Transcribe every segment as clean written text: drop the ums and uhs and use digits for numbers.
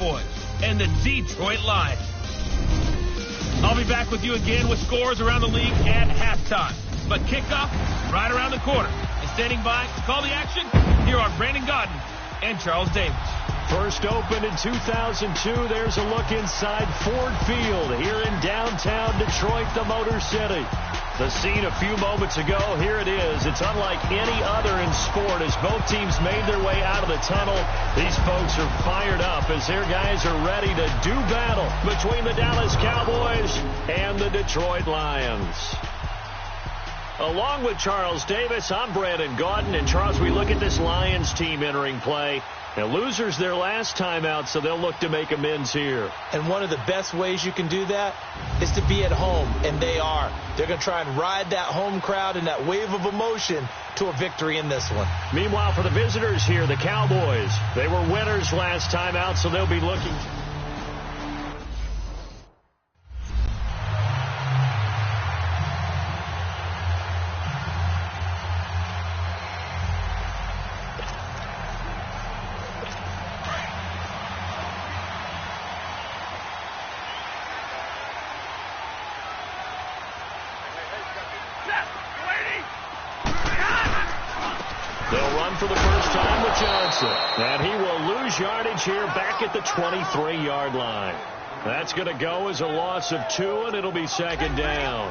Cowboys and the Detroit Lions. I'll be back with you again with scores around the league at halftime. But kickoff right around the corner. And standing by to call the action, here are Brandon Gaudin and Charles Davis. First opened in 2002. There's a look inside Ford Field here in downtown Detroit, the Motor City. The scene a few moments ago, here it is. It's unlike any other in sport as both teams made their way out of the tunnel. These folks are fired up as their guys are ready to do battle between the Dallas Cowboys and the Detroit Lions. Along with Charles Davis, I'm Brandon Gaudin. And Charles, we look at this Lions team entering play. Now, losers their last time out, so they'll look to make amends here. And one of the best ways you can do that is to be at home, and they are. They're going to try and ride that home crowd and that wave of emotion to a victory in this one. Meanwhile, for the visitors here, the Cowboys, they were winners last time out, so they'll be looking. They'll run for the first time with Johnson. And he will lose yardage here back at the 23-yard line. That's going to go as a loss of 2, and it'll be second down.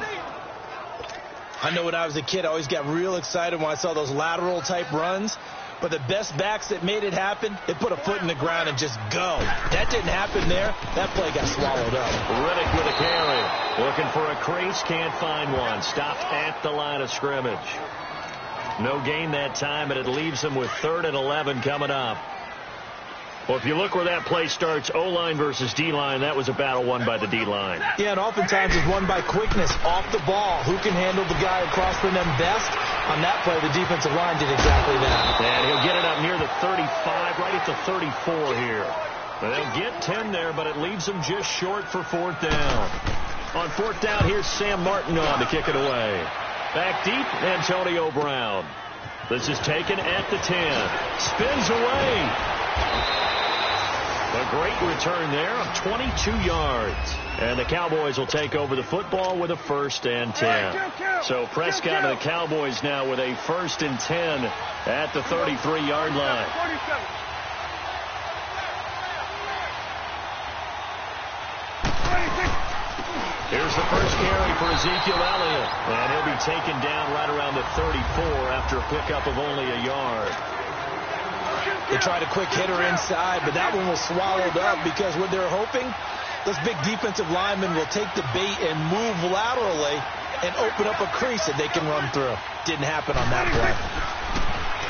I know when I was a kid, I always got real excited when I saw those lateral-type runs. But the best backs that made it happen, they put a foot in the ground and just go. That didn't happen there. That play got swallowed up. Riddick with a carry. Looking for a crease, can't find one. Stopped at the line of scrimmage. No gain that time, and it leaves them with 3rd and 11 coming up. Well, if you look where that play starts, O-line versus D-line, that was a battle won by the D-line. Yeah, and oftentimes it's won by quickness off the ball. Who can handle the guy across from them best? On that play, the defensive line did exactly that. And he'll get it up near the 35, right at the 34 here. They'll get 10 there, but it leaves them just short for 4th down. On 4th down, here's Sam Martin on to kick it away. Back deep, Antonio Brown. This is taken at the 10. Spins away. A great return there of 22 yards. And the Cowboys will take over the football with a 1st and 10. So Prescott and the Cowboys now with a 1st and 10 at the 33-yard line. Here's the first carry for Ezekiel Elliott. And he'll be taken down right around the 34 after a pickup of only a yard. They tried a quick hitter inside, but that one was swallowed up because what they're hoping, those big defensive linemen will take the bait and move laterally and open up a crease that they can run through. Didn't happen on that play.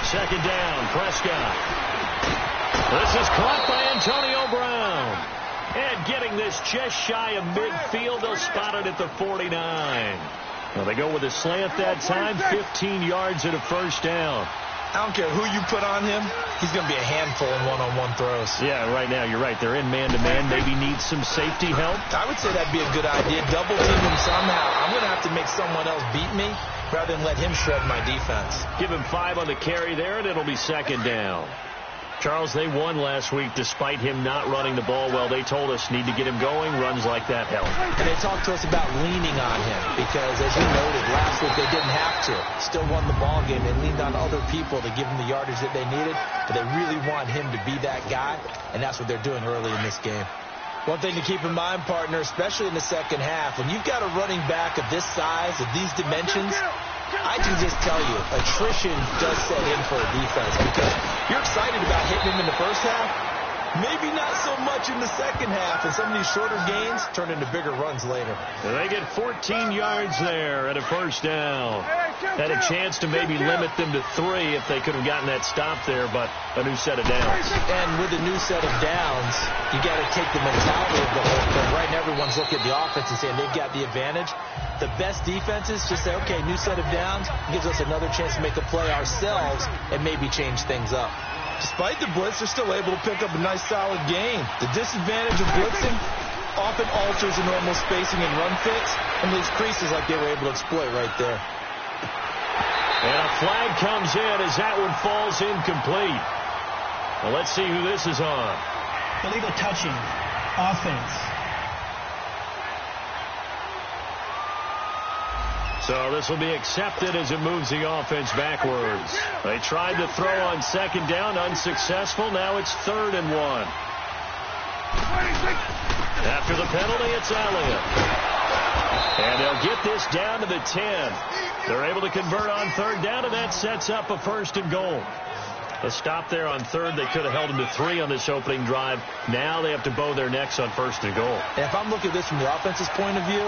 Second down, Prescott. This is caught by Antonio Brown. And getting this just shy of midfield, they'll spot it at the 49. Well, they go with a slant that time, 15 yards and a 1st down. I don't care who you put on him, he's going to be a handful in one-on-one throws. Yeah, right now, you're right. They're in man-to-man. Maybe need some safety help. I would say that'd be a good idea. Double team him somehow. I'm going to have to make someone else beat me rather than let him shred my defense. Give him 5 on the carry there, and it'll be second down. Charles, they won last week despite him not running the ball well. They told us need to get him going. Runs like that help. And they talked to us about leaning on him because, as you noted, last week they didn't have to. Still won the ball game. They leaned on other people to give them the yardage that they needed. But they really want him to be that guy, and that's what they're doing early in this game. One thing to keep in mind, partner, especially in the second half, when you've got a running back of this size, of these dimensions, I can just tell you, attrition does set in for a defense because you're excited about hitting him in the first half. Maybe not so much in the second half, and some of these shorter gains turn into bigger runs later. They get 14 yards there at a 1st down. Had a chance to maybe limit them to 3 if they could have gotten that stop there, but a new set of downs. And with a new set of downs, you got to take the mentality of the whole thing. Right now, everyone's looking at the offense and saying they've got the advantage. The best defenses just say, okay, new set of downs gives us another chance to make a play ourselves and maybe change things up. Despite the blitz, they're still able to pick up a nice, solid gain. The disadvantage of blitzing often alters the normal spacing and run fits and leaves creases like they were able to exploit right there. And a flag comes in as that one falls incomplete. Well, let's see who this is on. illegal touching, offense. So this will be accepted as it moves the offense backwards. They tried to throw on second down, unsuccessful. Now it's 3rd and 1. After the penalty, it's Elliott. And they'll get this down to the 10. They're able to convert on 3rd down, and that sets up a 1st and goal. A stop there on 3rd. They could have held them to 3 on this opening drive. Now they have to bow their necks on 1st and goal. And if I'm looking at this from the offense's point of view,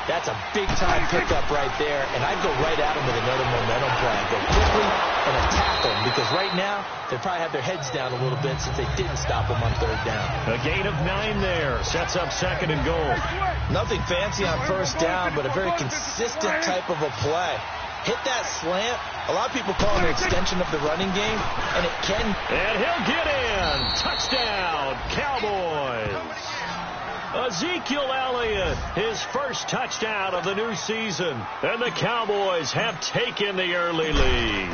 that's a big-time pickup right there, and I'd go right at them with another momentum play. Go quickly and attack them, because right now they probably have their heads down a little bit since they didn't stop them on 3rd down. A gain of 9 there. Sets up 2nd and goal. Nothing fancy on 1st down, but a very consistent type of a play. Hit that slant. A lot of people call it an extension of the running game, and it can. And he'll get in. Touchdown, Cowboys. Ezekiel Elliott, his first touchdown of the new season. And the Cowboys have taken the early lead.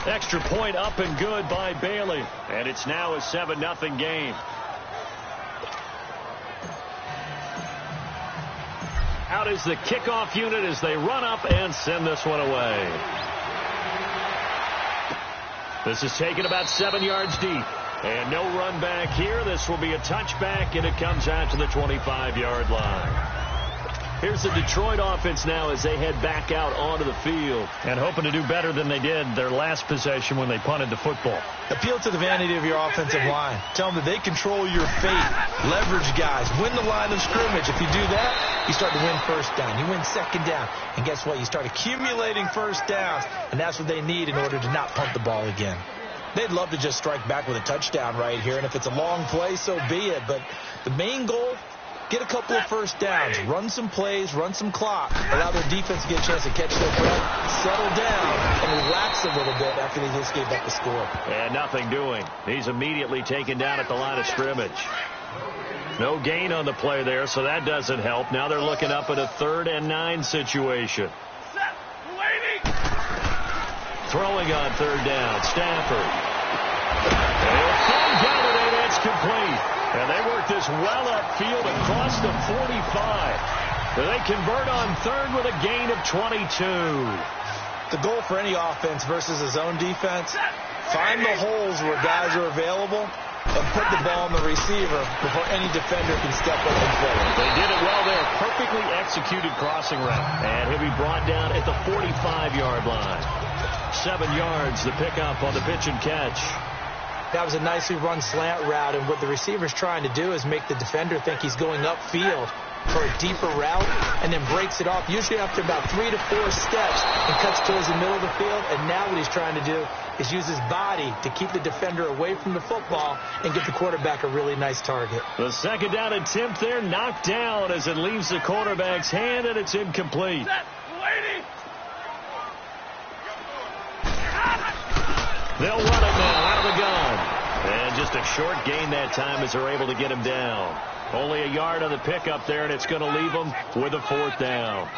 Extra point up and good by Bailey. And it's now a 7-0 game. Out is the kickoff unit as they run up and send this one away. This is taken about 7 yards deep. And no run back here. This will be a touchback, and it comes out to the 25-yard line. Here's the Detroit offense now as they head back out onto the field and hoping to do better than they did their last possession when they punted the football. Appeal to the vanity of your offensive line. Tell them that they control your fate. Leverage guys. Win the line of scrimmage. If you do that, you start to win 1st down. You win 2nd down. And guess what? You start accumulating 1st downs, and that's what they need in order to not punt the ball again. They'd love to just strike back with a touchdown right here, and if it's a long play, so be it. But the main goal, get a couple of 1st downs, run some plays, run some clock, allow their defense to get a chance to catch their breath, settle down, and relax a little bit after they just gave up the score. And nothing doing. He's immediately taken down at the line of scrimmage. No gain on the play there, so that doesn't help. Now they're looking up at a 3rd and 9 situation. Throwing on 3rd down, Stafford. And he'll fall down it, and it's complete. And they work this well upfield across the 45. They convert on 3rd with a gain of 22. The goal for any offense versus a zone defense, find the holes where guys are available and put the ball on the receiver before any defender can step up and play it. They did it well there. Perfectly executed crossing route. And he'll be brought down at the 45-yard line. 7 yards, the pickup on the pitch and catch. That was a nicely run slant route, and what the receiver's trying to do is make the defender think he's going upfield for a deeper route and then breaks it off, usually after about 3 to 4 steps, and cuts towards the middle of the field. And now what he's trying to do is use his body to keep the defender away from the football and get the quarterback a really nice target. The 2nd down attempt there knocked down as it leaves the quarterback's hand, and it's incomplete. They'll run it now out of the gun. And just a short gain that time as they're able to get him down. Only a yard on the pickup there, and it's going to leave him with a 4th down.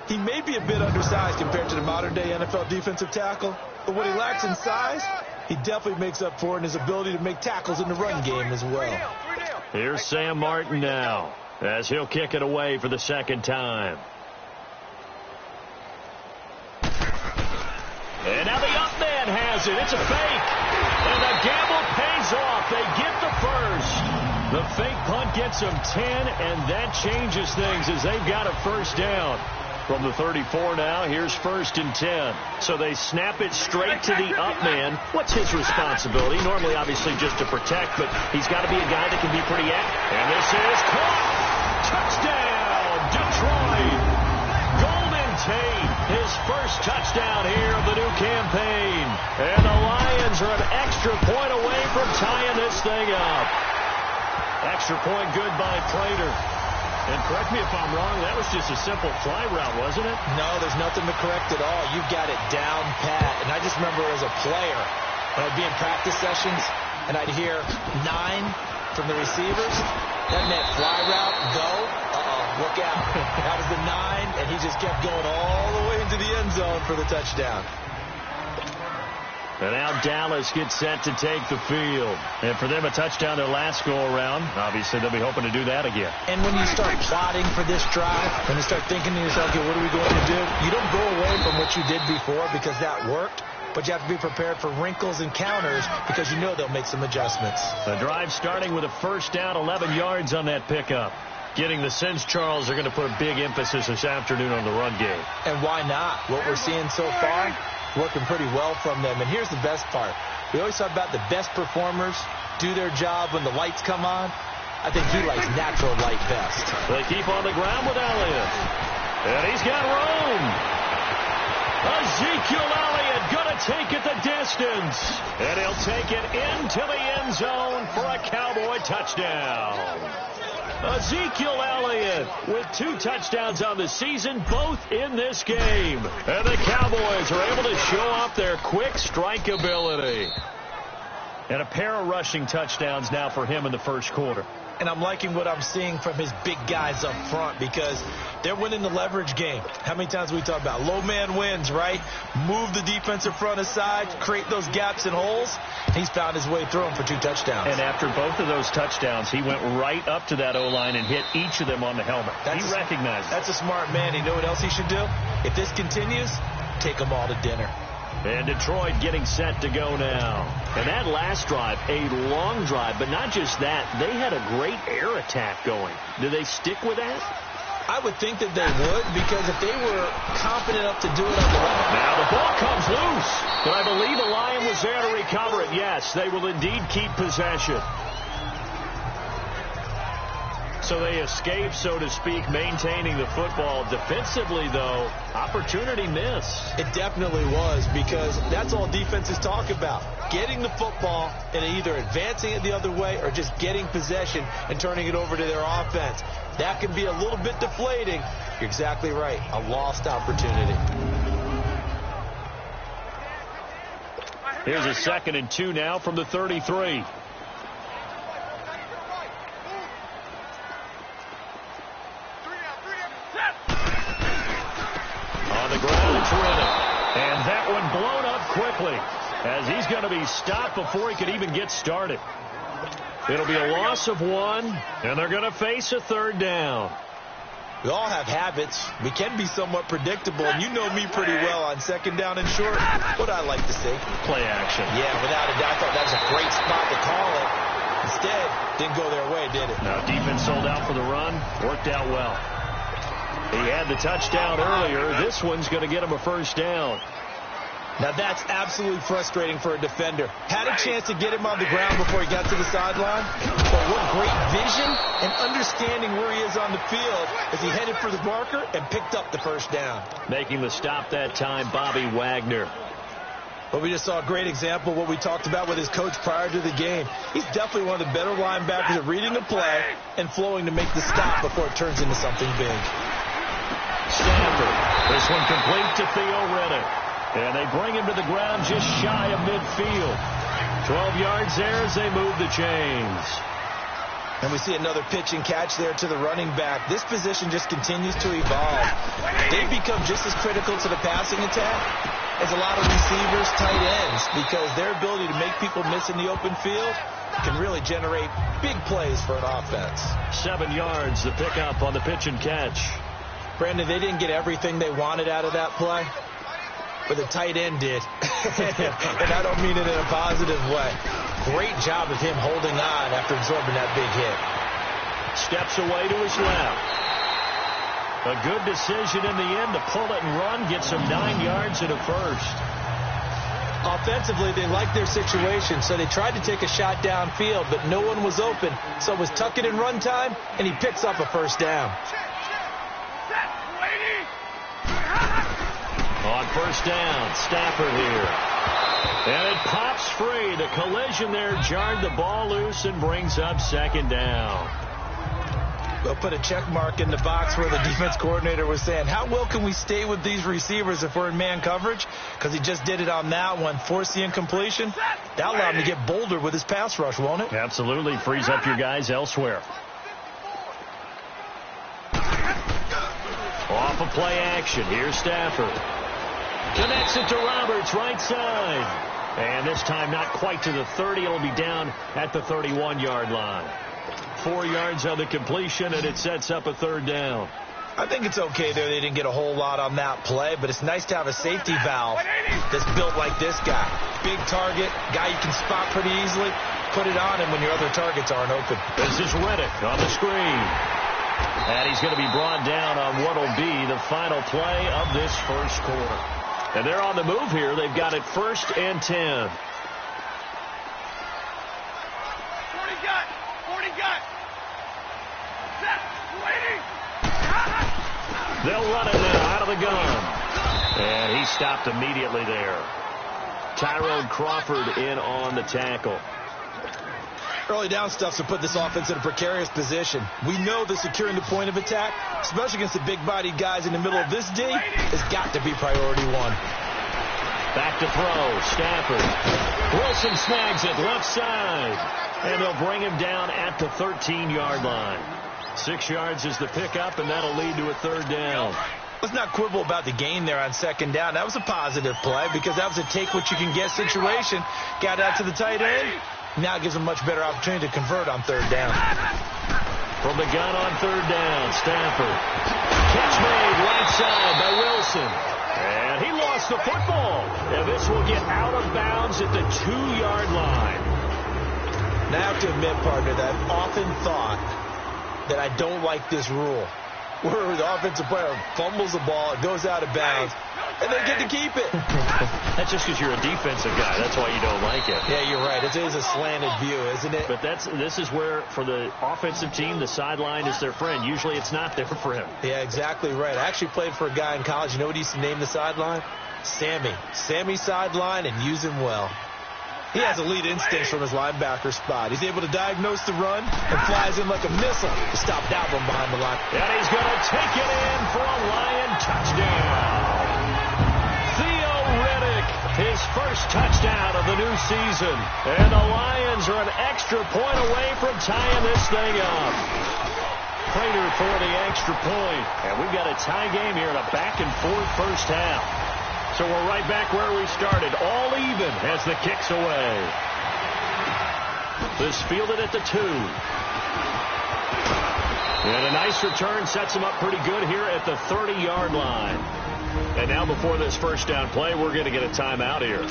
He may be a bit undersized compared to the modern-day NFL defensive tackle, but what he lacks in size, he definitely makes up for in his ability to make tackles in the run game as well. Here's Sam Martin now as he'll kick it away for the 2nd time. And now the up man has it. It's a fake. And the gamble pays off. They get the 1st. The fake punt gets them 10, and that changes things as they've got a 1st down. From the 34 now, here's 1st and 10. So they snap it straight to the up man. What's his responsibility? Normally, obviously, just to protect, but he's got to be a guy that can be pretty active. And this is caught. Touchdown, Detroit. Golden Tate, his first touchdown here of the new campaign. And the Lions are an extra point away from tying this thing up. Extra point good by Prater. And correct me if I'm wrong, that was just a simple fly route, wasn't it? No, there's nothing to correct at all. You got it down pat. And I just remember as a player, when I'd be in practice sessions, and I'd hear 9 from the receivers. That meant fly route, go. Look out. That was the 9, and he just kept going all the way into the end zone for the touchdown. And now Dallas gets set to take the field. And for them, a touchdown their last go-around. Obviously, they'll be hoping to do that again. And when you start plotting for this drive, when you start thinking to yourself, okay, what are we going to do? You don't go away from what you did before because that worked. But you have to be prepared for wrinkles and counters because you know they'll make some adjustments. The drive starting with a first down, 11 yards on that pickup. Getting the sense Charles are going to put a big emphasis this afternoon on the run game. And why not? What we're seeing so far, working pretty well from them. And here's the best part. We always talk about the best performers do their job when the lights come on. I think he likes natural light best. They keep on the ground with Elliott. And he's got room. Ezekiel Elliott going to take it the distance. And he'll take it into the end zone for a Cowboy touchdown. Ezekiel Elliott with 2 touchdowns on the season, both in this game. And the Cowboys are able to show off their quick strike ability. And a pair of rushing touchdowns now for him in the first quarter. And I'm liking what I'm seeing from his big guys up front because they're winning the leverage game. How many times we talk about low man wins, right? Move the defensive front aside, create those gaps and holes. He's found his way through them for 2 touchdowns. And after both of those touchdowns, he went right up to that O-line and hit each of them on the helmet. He recognized it. That's a smart man. You know what else he should do? If this continues, take them all to dinner. And Detroit getting set to go now. And that last drive, a long drive, but not just that. They had a great air attack going. Do they stick with that? I would think that they would, because if they were confident enough to do it on the run. Now the ball comes loose. But I believe the Lion was there to recover it. Yes, they will indeed keep possession. So they escape, so to speak, maintaining the football. Defensively, though, opportunity missed. It definitely was, because that's all defenses talk about. Getting the football and either advancing it the other way or just getting possession and turning it over to their offense. That can be a little bit deflating. You're exactly right. A lost opportunity. Here's a 2nd and 2 now from the 33. On the ground, it's Renner. And that one blown up quickly as he's going to be stopped before he could even get started. It'll be a loss of 1, and they're going to face a 3rd down. We all have habits. We can be somewhat predictable, and you know me pretty well on 2nd down and short. What I like to see. Play action. Yeah, without a doubt. I thought that was a great spot to call it. Instead, didn't go their way, did it? Now, defense sold out for the run. Worked out well. He had the touchdown earlier. This one's going to get him a 1st down. Now, that's absolutely frustrating for a defender. Had a chance to get him on the ground before he got to the sideline. But what great vision and understanding where he is on the field as he headed for the marker and picked up the 1st down. Making the stop that time, Bobby Wagner. But we just saw a great example of what we talked about with his coach prior to the game. He's definitely one of the better linebackers at reading the play and flowing to make the stop before it turns into something big. Stanford. This one complete to Theo Reddick. And they bring him to the ground just shy of midfield. 12 yards there as they move the chains. And we see another pitch and catch there to the running back. This position just continues to evolve. They've become just as critical to the passing attack as a lot of receivers, tight ends, because their ability to make people miss in the open field can really generate big plays for an offense. 7 yards, the pickup on the pitch and catch. Brandon, they didn't get everything they wanted out of that play, but the tight end did. And I don't mean it in a positive way. Great job of him holding on after absorbing that big hit. Steps away to his left. A good decision in the end to pull it and run, get some 9 yards and a 1st. Offensively, they liked their situation, so they tried to take a shot downfield, but no one was open. So it was tuck it and run time, and he picks up a 1st down. On 1st down, Stafford here. And it pops free. The collision there jarred the ball loose and brings up 2nd down. We'll put a check mark in the box where the defense coordinator was saying, how well can we stay with these receivers if we're in man coverage? Because he just did it on that one, force the incompletion. That'll allow him to get bolder with his pass rush, won't it? Absolutely. Frees up your guys elsewhere. Off of play action. Here's Stafford. Connects it to Roberts, right side. And this time not quite to the 30. It'll be down at the 31-yard line. 4 yards on the completion, and it sets up a third down. I think it's okay there. They didn't get a whole lot on that play, but it's nice to have a safety valve that's built like this guy. Big target, guy you can spot pretty easily. Put it on him when your other targets aren't open. This is Riddick on the screen. And he's going to be brought down on what will be the final play of this first quarter. And they're on the move here. They've got it 1st and 10. 40 gun! 40 gun! Set! Waiting! They'll run it now out of the gun. And he stopped immediately there. Tyrone Crawford in on the tackle. Early down stuff to put this offense in a precarious position. We know that securing the point of attack, especially against the big-bodied guys in the middle of this D, has got to be priority one. Back to throw. Stafford. Wilson snags it left side. And they'll bring him down at the 13-yard line. 6 yards is the pickup, and that'll lead to a third down. Let's not quibble about the gain there on 2nd down. That was a positive play because that was a take-what-you-can-get situation. Got out to the tight end. Now gives them a much better opportunity to convert on 3rd down. From the gun on 3rd down, Stafford. Catch made right side by Wilson. And he lost the football. And this will get out of bounds at the 2-yard line. Now I have to admit, partner, that I've often thought that I don't like this rule, where the offensive player fumbles the ball, it goes out of bounds, and they get to keep it. That's just because you're a defensive guy. That's why you don't like it. Yeah, you're right. It is a slanted view, isn't it? But this is where, for the offensive team, the sideline is their friend. Usually it's not there for him. Yeah, exactly right. I actually played for a guy in college. You know what he used to name the sideline? Sammy. Sammy sideline, and use him well. He has elite instincts from his linebacker spot. He's able to diagnose the run and flies in like a missile to stop that one behind the line. And he's going to take it in for a Lion touchdown. Theo Riddick, his first touchdown of the new season. And the Lions are an extra point away from tying this thing up. Prater for the extra point. And we've got a tie game here in a back-and-forth first half. So we're right back where we started, all even as the kick's away. This fielded at the 2. And a nice return sets him up pretty good here at the 30-yard line. And now before this first down play, we're going to get a timeout here.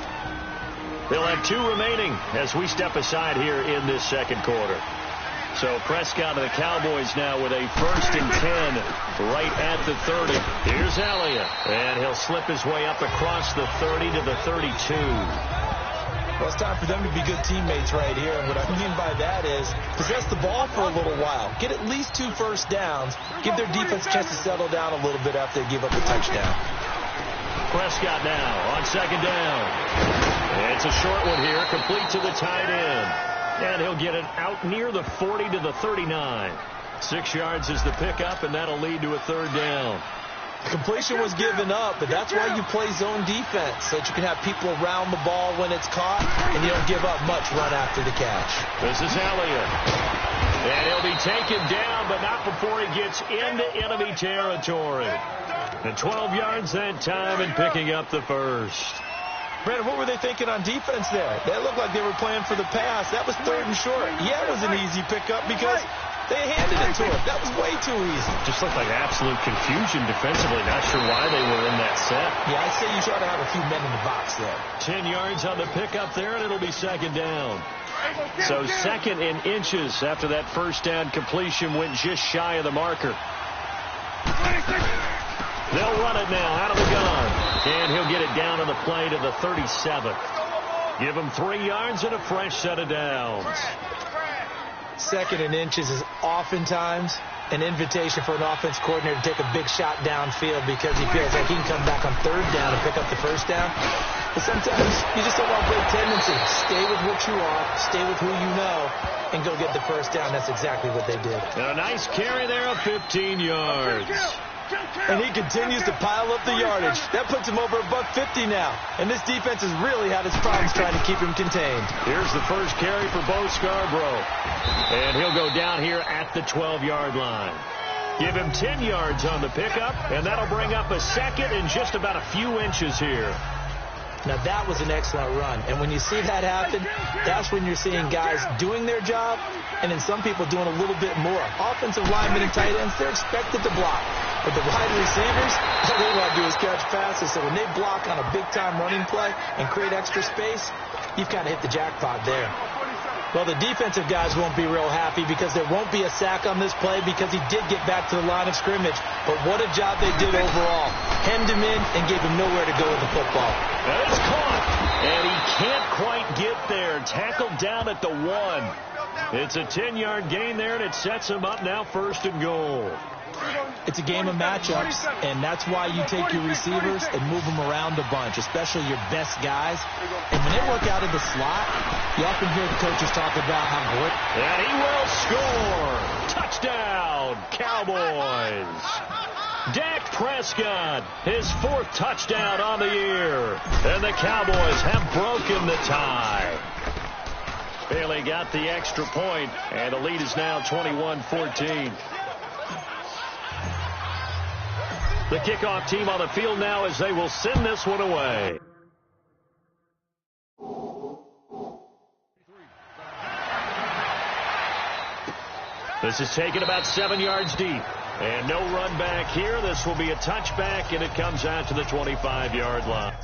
They'll have 2 remaining as we step aside here in this second quarter. So Prescott and the Cowboys now with a 1st and 10 right at the 30. Here's Elliott, and he'll slip his way up across the 30 to the 32. Well, it's time for them to be good teammates right here. And what I mean by that is possess the ball for a little while. Get at least 2 first downs. Give their defense a chance to settle down a little bit after they give up a touchdown. Prescott now on 2nd down. And it's a short one here, complete to the tight end. And he'll get it out near the 40 to the 39. 6 yards is the pickup, and that'll lead to a third down. Completion was given up, but that's why you play zone defense, so that you can have people around the ball when it's caught, and you don't give up much run after the catch. This is Elliott. And he'll be taken down, but not before he gets into enemy territory. And 12 yards that time and picking up the first. Brandon, what were they thinking on defense there? They looked like they were playing for the pass. That was 3rd and short. Yeah, it was an easy pickup because they handed it to him. That was way too easy. Just looked like absolute confusion defensively. Not sure why they were in that set. Yeah, I'd say you try to have a few men in the box there. 10 yards on the pickup there, and it'll be 2nd down. So 2nd in inches after that first down completion went just shy of the marker. They'll run it now out of the gun. And he'll get it down on the play to the 37. Give him 3 yards and a fresh set of downs. 2nd in inches is oftentimes an invitation for an offense coordinator to take a big shot downfield because he feels like he can come back on 3rd down and pick up the first down. But sometimes you just don't want to break tendency. Stay with what you are, stay with who you know, and go get the first down. That's exactly what they did. And a nice carry there of 15 yards. And he continues to pile up the yardage. That puts him over $150 now. And this defense has really had its problems trying to keep him contained. Here's the first carry for Bo Scarborough. And he'll go down here at the 12-yard line. Give him 10 yards on the pickup, and that'll bring up a 2nd in just about a few inches here. Now, that was an excellent run. And when you see that happen, that's when you're seeing guys doing their job and then some people doing a little bit more. Offensive linemen and tight ends, they're expected to block. But the wide receivers, all they want to do is catch passes. So when they block on a big-time running play and create extra space, you've kind of hit the jackpot there. Well, the defensive guys won't be real happy because there won't be a sack on this play because he did get back to the line of scrimmage. But what a job they did overall. Hemmed him in and gave him nowhere to go with the football. That is caught, and he can't quite get there. Tackled down at the 1. It's a 10-yard gain there, and it sets him up now 1st and goal. It's a game of matchups, and that's why you take your receivers and move them around a bunch, especially your best guys. And when they work out of the slot, you often hear the coaches talk about how great. And he will score. Touchdown, Cowboys. Dak Prescott, his 4th touchdown on the year. And the Cowboys have broken the tie. Bailey got the extra point, and the lead is now 21-14. The kickoff team on the field now as they will send this one away. This is taken about 7 yards deep. And no run back here. This will be a touchback, and it comes out to the 25-yard line.